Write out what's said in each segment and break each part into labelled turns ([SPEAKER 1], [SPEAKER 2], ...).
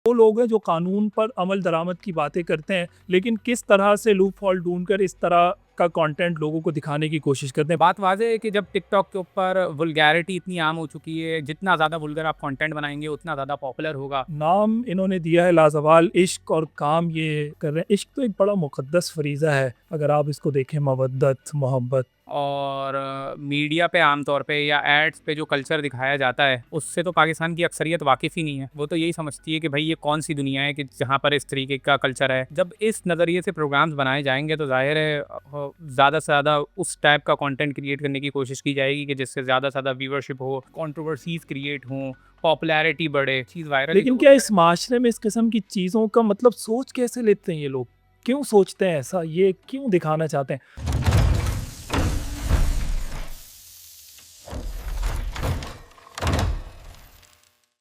[SPEAKER 1] वो लोग हैं जो कानून पर अमल दरामद की बातें करते हैं, लेकिन किस तरह से लूप हॉल ढूंढकर इस तरह का कंटेंट लोगों को दिखाने की कोशिश करते हैं।
[SPEAKER 2] बात वाज़ेह है कि जब टिकटॉक के ऊपर वल्गैरिटी इतनी आम हो चुकी है, जितना ज़्यादा वल्गर आप कंटेंट बनाएंगे उतना ज़्यादा पॉपुलर होगा।
[SPEAKER 1] नाम इन्होंने दिया है लाजवाल इश्क, और काम ये कर रहे हैं। इश्क तो एक बड़ा मुकद्दस फरीज़ा है, अगर आप इसको देखें, मवद्दत, मोहब्बत।
[SPEAKER 2] और मीडिया पे आमतौर पे या एड्स पे जो कल्चर दिखाया जाता है, उससे तो पाकिस्तान की अक्सरियत वाकिफ़ ही नहीं है। वो तो यही समझती है कि भाई ये कौन सी दुनिया है कि जहाँ पर इस तरीके का कल्चर है। जब इस नज़रिए से प्रोग्राम्स बनाए जाएंगे तो ज़ाहिर है ज़्यादा से ज़्यादा उस टाइप का कंटेंट क्रिएट करने की कोशिश की जाएगी कि जिससे ज़्यादा से ज़्यादा व्यूअरशिप हो, कंट्रोवर्सीज़ क्रिएट हों, पॉपुलैरिटी बढ़े, चीज़ वायरल ही तो
[SPEAKER 1] लेकिन क्या
[SPEAKER 2] होती
[SPEAKER 1] इस माशरे में इस किस्म की चीज़ों का मतलब सोच कैसे लेते हैं ये लोग? क्यों सोचते हैं ऐसा? ये क्यों दिखाना चाहते हैं?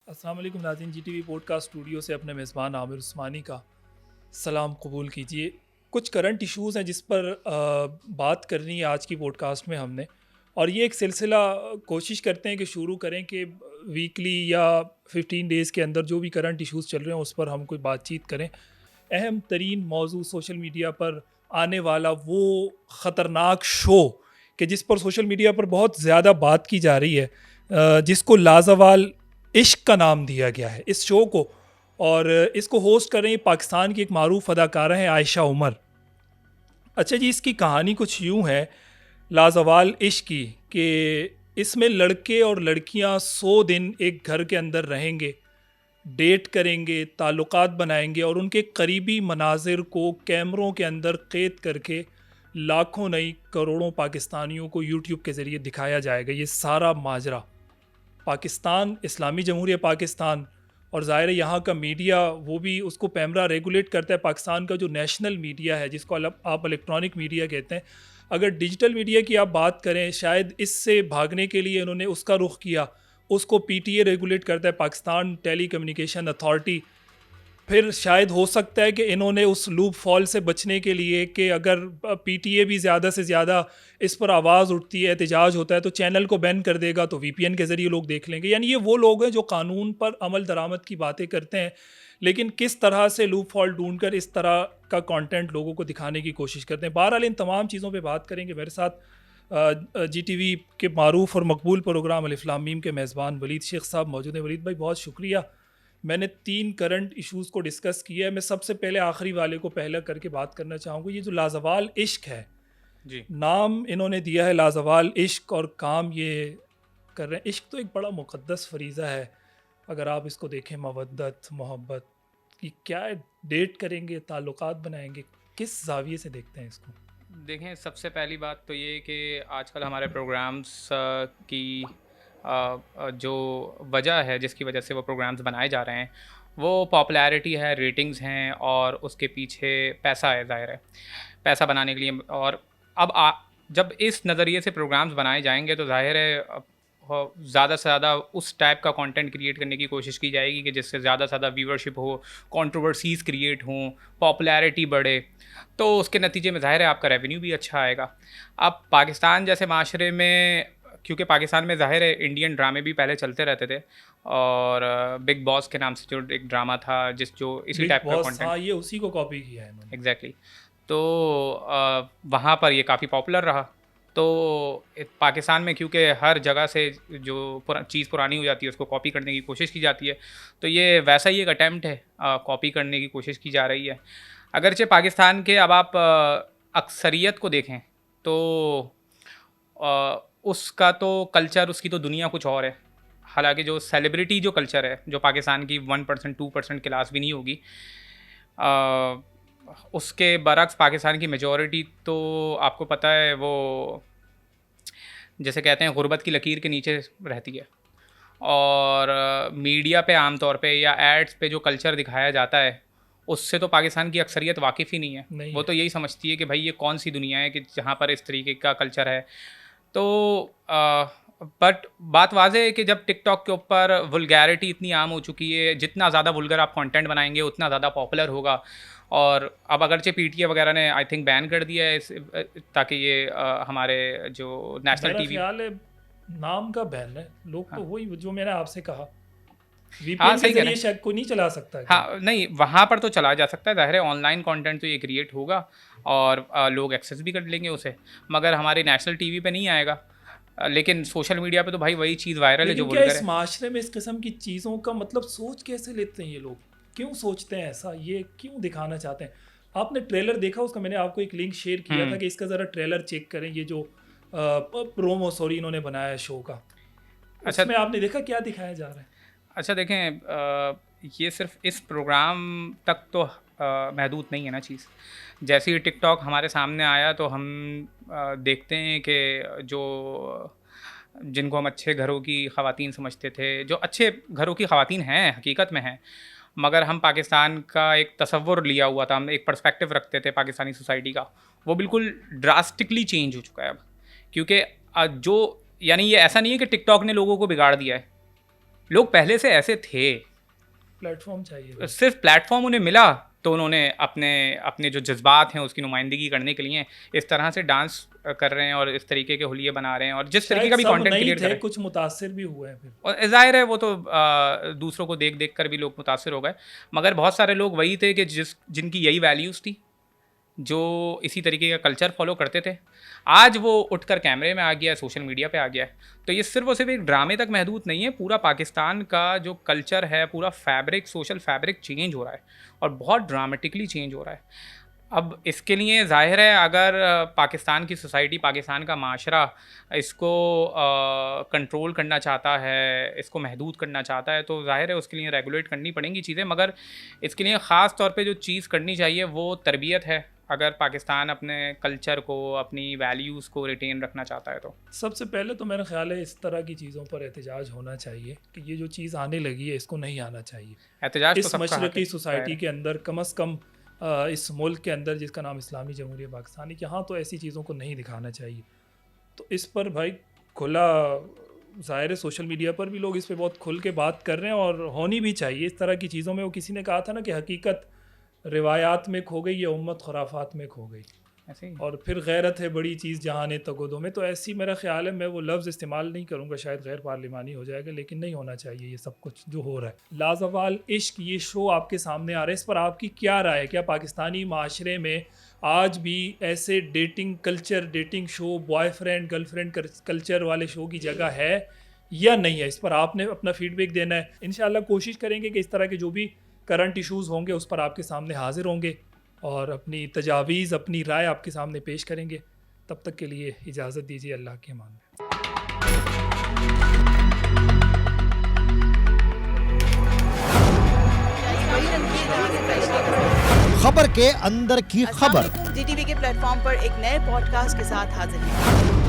[SPEAKER 1] अस्सलाम वालेकुम नाज़रीन, GTV पॉडकास्ट स्टूडियो से अपने मेज़बान आमिर उस्मानी का सलाम कबूल कीजिए। कुछ करंट इश्यूज़ हैं जिस पर बात करनी है आज की पॉडकास्ट में हमने, और ये एक सिलसिला कोशिश करते हैं कि शुरू करें कि वीकली या 15 डेज़ के अंदर जो भी करंट इश्यूज़ चल रहे हैं उस पर हम कोई बातचीत करें। अहम तरीन मौजू सोशल मीडिया पर आने वाला वो ख़तरनाक शो कि जिस पर सोशल मीडिया पर बहुत ज़्यादा बात की जा रही है, जिसको लाजवाल इश्क का नाम दिया गया है इस शो को, और इसको होस्ट कर रही हैं पाकिस्तान की एक मारूफ अदाकारा हैं आयशा उमर। अच्छा जी, इसकी कहानी कुछ यूँ है लाजवाल इश्क की कि इसमें लड़के और लड़कियां 100 दिन एक घर के अंदर रहेंगे, डेट करेंगे, ताल्लुकात बनाएंगे, और उनके करीबी मनाजिर को कैमरों के अंदर कैद करके लाखों नहीं करोड़ों पाकिस्तानियों को यूट्यूब के ज़रिए दिखाया जाएगा। ये सारा माजरा पाकिस्तान, इस्लामी जमहूरिया पाकिस्तान, और ज़ाहिर है यहाँ का मीडिया वो भी उसको पैमरा रेगुलेट करता है। पाकिस्तान का जो नेशनल मीडिया है, जिसको आप इलेक्ट्रॉनिक मीडिया कहते हैं, अगर डिजिटल मीडिया की आप बात करें, शायद इससे भागने के लिए इन्होंने उसका रुख किया। उसको PTA रेगुलेट करता है, पाकिस्तान टेली कम्युनिकेशन अथॉरिटी। फिर शायद हो सकता है कि इन्होंने उस लूप फॉल से बचने के लिए कि अगर PTA भी ज़्यादा से ज़्यादा इस पर आवाज़ उठती है, एहतजाज होता है, तो चैनल को बैन कर देगा, तो VPN के ज़रिए लोग देख लेंगे। यानी ये वो लोग हैं जो कानून पर अमल दरामद की बातें करते हैं, लेकिन किस तरह से लूप फॉल ढूंढकर इस तरह का कंटेंट लोगों को दिखाने की कोशिश करते हैं। बहरहाल इन तमाम चीज़ों पे बात करेंगे। मेरे साथ GTV के मारूफ और मकबूल प्रोग्राम अलिफ लाम मीम के मेज़बान वलीद शेख साहब मौजूद हैं। वलीद भाई, बहुत शुक्रिया। मैंने 3 करंट इश्यूज़ को डिस्कस किया है। मैं सबसे पहले आखिरी वाले को पहले करके बात करना चाहूँगा। ये जो लाजवाल इश्क है,
[SPEAKER 2] जी।
[SPEAKER 1] नाम इन्होंने दिया है लाजवाल इश्क, और काम ये कर रहे हैं। इश्क तो एक बड़ा मुकद्दस फरीज़ा है, अगर आप इसको देखें, मवद्दत, मोहब्बत की क्या है, डेट करेंगे, ताल्लुकात बनाएंगे, किस ज़ाविये से देखते हैं इसको?
[SPEAKER 2] देखें, सबसे पहली बात तो ये कि आजकल हमारे प्रोग्राम्स की जो वजह है जिसकी वजह से वो प्रोग्राम्स बनाए जा रहे हैं, वो पॉपुलैरिटी है, रेटिंग्स हैं, और उसके पीछे पैसा है। ज़ाहिर है पैसा बनाने के लिए, और अब जब इस नज़रिए से प्रोग्राम्स बनाए जाएंगे तो ज़ाहिर है ज़्यादा से ज़्यादा उस टाइप का कंटेंट क्रिएट करने की कोशिश की जाएगी कि जिससे ज़्यादा से ज़्यादा व्यूअरशिप हो, कंट्रोवर्सीज़ क्रिएट हों, पॉपुलैरिटी बढ़े, तो उसके नतीजे में ज़ाहिर है आपका रेवेन्यू भी अच्छा आएगा। अब पाकिस्तान जैसे माशरे में, क्योंकि पाकिस्तान में ज़ाहिर है इंडियन ड्रामे भी पहले चलते रहते थे, और बिग बॉस के नाम से जो एक ड्रामा था जो इसी
[SPEAKER 1] बिग
[SPEAKER 2] टाइप का
[SPEAKER 1] बॉस,
[SPEAKER 2] कंटेंट,
[SPEAKER 1] हाँ, ये उसी को कॉपी किया है इन्होंने।
[SPEAKER 2] एग्जैक्टली। तो वहाँ पर ये काफ़ी पॉपुलर रहा। तो पाकिस्तान में क्योंकि हर जगह से जो चीज़ पुरानी हो जाती है उसको कॉपी करने की कोशिश की जाती है, तो ये वैसा ही एक अटैम्प्ट है, कॉपी करने की कोशिश की जा रही है। अगरचे पाकिस्तान के अब आप अक्सरियत को देखें तो उसका तो कल्चर, उसकी तो दुनिया कुछ और है। हालांकि जो सेलिब्रिटी जो कल्चर है, जो पाकिस्तान की 1% 2% क्लास भी नहीं होगी, उसके बरक्स पाकिस्तान की मेजॉरिटी तो आपको पता है वो जैसे कहते हैं गुर्बत की लकीर के नीचे रहती है। और मीडिया पे आमतौर पे या एड्स पे जो कल्चर दिखाया जाता है, उससे तो पाकिस्तान की अक्सरियत वाकिफ़ ही नहीं है।
[SPEAKER 1] नहीं
[SPEAKER 2] वो
[SPEAKER 1] है।
[SPEAKER 2] तो यही समझती है कि भाई ये कौन सी दुनिया है कि जहाँ पर इस तरीके का कल्चर है। तो बट बात वाज़ेह है कि जब टिकटॉक के ऊपर वल्गैरिटी इतनी आम हो चुकी है, जितना ज़्यादा वल्गर आप कंटेंट बनाएंगे उतना ज़्यादा पॉपुलर होगा। और अब अगरचे PTA वगैरह ने आई थिंक बैन कर दिया है ताकि ये हमारे जो नेशनल
[SPEAKER 1] मेरा
[SPEAKER 2] TV।
[SPEAKER 1] ख्याल है नाम का बैन है, लोग तो वही जो मैंने आपसे कहा। वीपीएन
[SPEAKER 2] सही
[SPEAKER 1] के
[SPEAKER 2] कह रहे
[SPEAKER 1] जरिए
[SPEAKER 2] हैं।
[SPEAKER 1] शायद कोई नहीं चला सकता है।
[SPEAKER 2] हाँ, नहीं वहाँ पर तो चला जा सकता है, ज़ाहिर है ऑनलाइन कंटेंट तो ये क्रिएट होगा और लोग एक्सेस भी कर लेंगे उसे, मगर हमारे नेशनल टीवी पे नहीं आएगा। लेकिन सोशल मीडिया पे तो भाई वही चीज़ वायरल है जो
[SPEAKER 1] लेकिन क्या
[SPEAKER 2] वल्गर
[SPEAKER 1] इस
[SPEAKER 2] है।
[SPEAKER 1] माशरे में इस किस्म की चीज़ों का मतलब सोच कैसे लेते हैं ये लोग? क्यों सोचते हैं ऐसा? ये क्यों दिखाना चाहते हैं? आपने ट्रेलर देखा उसका? मैंने आपको एक लिंक शेयर किया था कि इसका ज़रा ट्रेलर चेक करें, ये जो प्रोमो इन्होंने बनाया है शो का।
[SPEAKER 2] अच्छा।
[SPEAKER 1] उसमें आपने देखा क्या दिखाया जा रहा है?
[SPEAKER 2] अच्छा देखें, ये सिर्फ इस प्रोग्राम तक तो महदूद नहीं है ना चीज़। जैसे ही टिकटॉक हमारे सामने आया तो हम देखते हैं कि जो जिनको हम अच्छे घरों की ख़वातीन समझते थे, जो अच्छे घरों की ख़वातीन हैं, हकीकत में हैं, मगर हम पाकिस्तान का एक तसव्वुर लिया हुआ था, हम एक पर्सपेक्टिव रखते थे पाकिस्तानी सोसाइटी का, वो बिल्कुल ड्रास्टिकली चेंज हो चुका है अब। क्योंकि जो यानी ये ऐसा नहीं है कि टिकटॉक ने लोगों को बिगाड़ दिया है, लोग पहले से ऐसे थे,
[SPEAKER 1] प्लेटफॉर्म चाहिए।
[SPEAKER 2] सिर्फ प्लेटफॉर्म उन्हें मिला तो उन्होंने अपने अपने जो जज्बात हैं उसकी नुमाइंदगी करने के लिए इस तरह से डांस कर रहे हैं और इस तरीके के हुलिये बना रहे हैं और जिस तरीके का भी कंटेंट क्रिएट कर रहे हैं।
[SPEAKER 1] कुछ मुतासिर भी हुए हैं फिर,
[SPEAKER 2] और ज़ाहिर है वो तो दूसरों को देख देख कर भी लोग मुतासिर हो गए, मगर बहुत सारे लोग वही थे कि जिनकी यही वैल्यूज़ थी, जो इसी तरीके का कल्चर फॉलो करते थे। आज वो उठकर कैमरे में आ गया है, सोशल मीडिया पे आ गया है। तो ये सिर्फ और सिर्फ एक ड्रामे तक महदूद नहीं है, पूरा पाकिस्तान का जो कल्चर है, पूरा फैब्रिक, सोशल फैब्रिक चेंज हो रहा है और बहुत ड्रामेटिकली चेंज हो रहा है। अब इसके लिए ज़ाहिर है अगर पाकिस्तान की सोसाइटी, पाकिस्तान का माशरा इसको कंट्रोल करना चाहता है, इसको महदूद करना चाहता है, तो ज़ाहिर है उसके लिए रेगुलेट करनी पड़ेंगी चीज़ें, मगर इसके लिए ख़ास तौर पे जो चीज़ करनी चाहिए वो तरबियत है। अगर पाकिस्तान अपने कल्चर को, अपनी वैल्यूज़ को रिटेन रखना चाहता है तो
[SPEAKER 1] सबसे पहले तो मेरा ख्याल है इस तरह की चीज़ों पर एहतजाज होना चाहिए कि ये जो चीज़ आने लगी है इसको नहीं आना चाहिए।
[SPEAKER 2] एहतजाज
[SPEAKER 1] इस मशरक़ी सोसाइटी के अंदर कम अज़ कम इस मुल्क के अंदर जिसका नाम इस्लामी जमहूरियत पाकिस्तान है, यहाँ तो ऐसी चीज़ों को नहीं दिखाना चाहिए। तो इस पर भाई खुला, ज़ाहिर है सोशल मीडिया पर भी लोग इस पर बहुत खुल के बात कर रहे हैं और होनी भी चाहिए इस तरह की चीज़ों में। वो किसी ने कहा था ना कि हकीकत रिवायात में खो गई, या उम्मत खुराफात में खो गई,
[SPEAKER 2] ऐसे ही।
[SPEAKER 1] और फिर गैरत है बड़ी चीज़ जहाने तगोदों में। तो ऐसी मेरा ख्याल है, मैं वो लफ्ज़ इस्तेमाल नहीं करूँगा, शायद गैर पार्लिमानी हो जाएगा, लेकिन नहीं होना चाहिए ये सब कुछ जो हो रहा है। लाज़वाल इश्क ये शो आपके सामने आ रहा है, इस पर आपकी क्या राय है? क्या पाकिस्तानी माशरे में आज भी ऐसे dating culture, dating show, boyfriend girlfriend culture वाले शो की जगह है या नहीं है? इस पर आपने अपना फीडबैक देना है। इंशाल्लाह कोशिश करेंगे कि इस तरह के जो भी करंट इशूज़ होंगे उस पर आपके सामने हाजिर होंगे और अपनी तजावीज़, अपनी राय आपके सामने पेश करेंगे। तब तक के लिए इजाज़त दीजिए, अल्लाह के अमान में।
[SPEAKER 3] खबर के अंदर की खबर
[SPEAKER 4] जीटीवी के प्लेटफॉर्म पर एक नए पॉडकास्ट के साथ हाजिर हैं।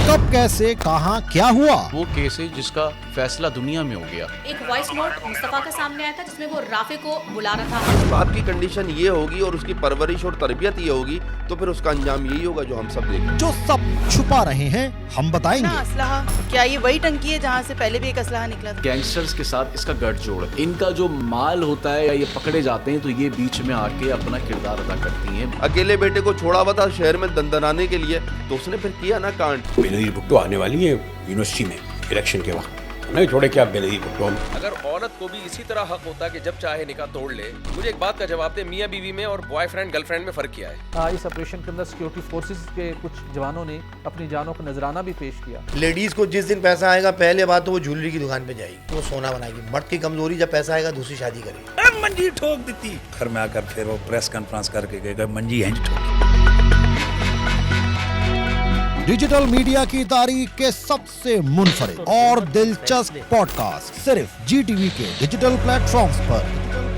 [SPEAKER 3] कब, कैसे, कहां, क्या हुआ,
[SPEAKER 5] वो केस है जिसका फैसला दुनिया में हो गया।
[SPEAKER 6] एक वॉइस नोट मुस्तफा का सामने आया था जिसमें वो राफे को बुला रहा था।
[SPEAKER 7] बाप की कंडीशन ये होगी और उसकी परवरिश और तरबियत ये होगी तो फिर उसका अंजाम यही होगा जो हम सब देखें।
[SPEAKER 3] जो सब छुपा रहे हैं हम बताएंगे।
[SPEAKER 4] असलहा, क्या ये वही टंकी है जहाँ से पहले भी एक असलहा निकला था?
[SPEAKER 5] गैंगस्टर्स के साथ इसका गठजोड़ है। इनका जो माल होता है या ये पकड़े जाते हैं तो ये बीच में आके अपना किरदार अदा करती हैं।
[SPEAKER 7] अकेले बेटे को छोड़ा हुआ था शहर में दंदनाने के लिए, तो उसने फिर किया ना कांड।
[SPEAKER 8] बेनज़ीर भुट्टो आने वाली है यूनिवर्सिटी में इलेक्शन के वक्त, नहीं छोड़े क्या बेनज़ीर भुट्टो हम।
[SPEAKER 9] अगर औरत को भी इसी तरह हक होता कि जब चाहे निकाह तोड़ ले, मुझे एक बात का जवाब दे, मियाँ बीवी में और बॉयफ्रेंड गर्लफ्रेंड में फर्क क्या है?
[SPEAKER 10] इस ऑपरेशन के अंदर सिक्योरिटी फोर्सेस के कुछ जवानों ने अपनी जानों को नजराना भी पेश किया।
[SPEAKER 11] लेडीज को जिस दिन पैसा आएगा पहले बात तो वो ज्वेलरी की दुकान पे जाएगी, वो सोना बनाएगी। मर्द की कमजोरी जब पैसा आएगा दूसरी शादी करेगी।
[SPEAKER 8] मंजी ठोक देती घर में आकर, फिर वो प्रेस कॉन्फ्रेंस करके गए मंजी हैं ठोकी।
[SPEAKER 3] डिजिटल मीडिया की तारीख के सबसे मुनफरिद और दिलचस्प पॉडकास्ट सिर्फ जीटीवी के डिजिटल प्लेटफॉर्म्स पर।